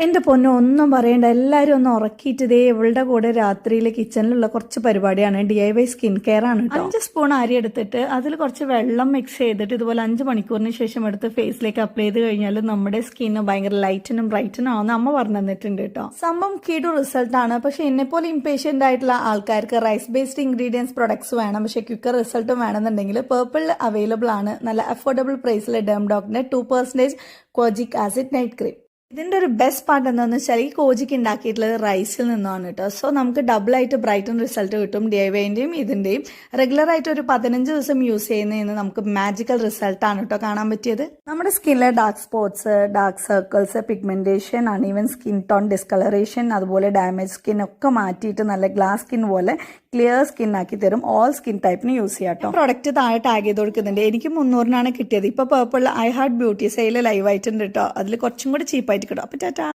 എൻ്റെ പൊന്നോ ഒന്നും പറയണ്ട, എല്ലാവരും ഒന്ന് ഉറക്കിയിട്ട് ഇതേ ഇവളുടെ കൂടെ രാത്രിയിൽ കിച്ചണിലുള്ള കുറച്ച് പരിപാടിയാണ്. DIY സ്കിൻ കെയർ ആണ് കേട്ടോ. 5 സ്പൂൺ അരി എടുത്തിട്ട് അതിൽ കുറച്ച് വെള്ളം മിക്സ് ചെയ്തിട്ട് ഇതുപോലെ 5 മണിക്കൂറിന് ശേഷം എടുത്ത് ഫേസിലേക്ക് അപ്ലൈ ചെയ്ത് കഴിഞ്ഞാൽ നമ്മുടെ സ്കിന്ന് ഭയങ്കര ലൈറ്റനും ബ്രൈറ്റനും ആവുന്ന അമ്മ പറഞ്ഞു തന്നിട്ടുണ്ട് കേട്ടോ. സംഭവം കീടു റിസൾട്ട് ആണ്. പക്ഷെ എന്നെപ്പോലെ ഇംപേഷ്യൻ്റ് ആയിട്ടുള്ള ആൾക്കാർക്ക് റൈസ് ബേസ്ഡ് ഇൻഗ്രീഡിയൻസ് പ്രൊഡക്ട്സ് വേണം, പക്ഷെ ക്വിക്കർ റിസൾട്ടും വേണമെന്നുണ്ടെങ്കിൽ പേർപ്പിളിൽ അവൈലബിൾ ആണ്. നല്ല അഫോർഡബിൾ പ്രൈസിലെ ഡെർമഡോക്കിന്റെ 2% കോജിക് ആസിഡ് നൈറ്റ് ക്രീം. ഇതിന്റെ ഒരു ബെസ്റ്റ് പാർട്ട് എന്താണെന്ന് വെച്ചാൽ ഈ കോജിക്ക് ഉണ്ടാക്കിയിട്ടുള്ളത് റൈസിൽ നിന്നാണ് കേട്ടോ. സോ നമുക്ക് ഡബിൾ ആയിട്ട് ബ്രൈറ്റൻ റിസൾട്ട് കിട്ടും. DIYന്റെയും ഇതിന്റെയും റെഗുലർ ആയിട്ട് ഒരു 15 ദിവസം യൂസ് ചെയ്യുന്നതിന് നമുക്ക് മാജിക്കൽ റിസൾട്ട് ആണ് കേട്ടോ കാണാൻ പറ്റിയത്. നമ്മുടെ സ്കിന്നിലെ dark spots, dark circles, pigmentation, uneven skin tone discolouration, അതുപോലെ ഡാമേജ് സ്കിൻ ഒക്കെ മാറ്റിയിട്ട് നല്ല ഗ്ലാസ് സ്കിൻ പോലെ ക്ലിയർ സ്കിൻ ആക്കി തരും. ഓൾ സ്കിൻ ടൈപ്പിന് യൂസ് ചെയ്യാം കേട്ടോ. പ്രോഡക്റ്റ് താഴെ ടാഗ് ചെയ്ത് കൊടുക്കുന്നുണ്ട്. എനിക്ക് 300-നാണ് കിട്ടിയത്. ഇപ്പൊ purple I heart beauty sale live ആയിട്ടുണ്ട് കേട്ടോ. അതിൽ കുറച്ചും കൂടി ചീപ്പായിട്ട് കിട്ടും. അപ്പൊ ടാറ്റാ.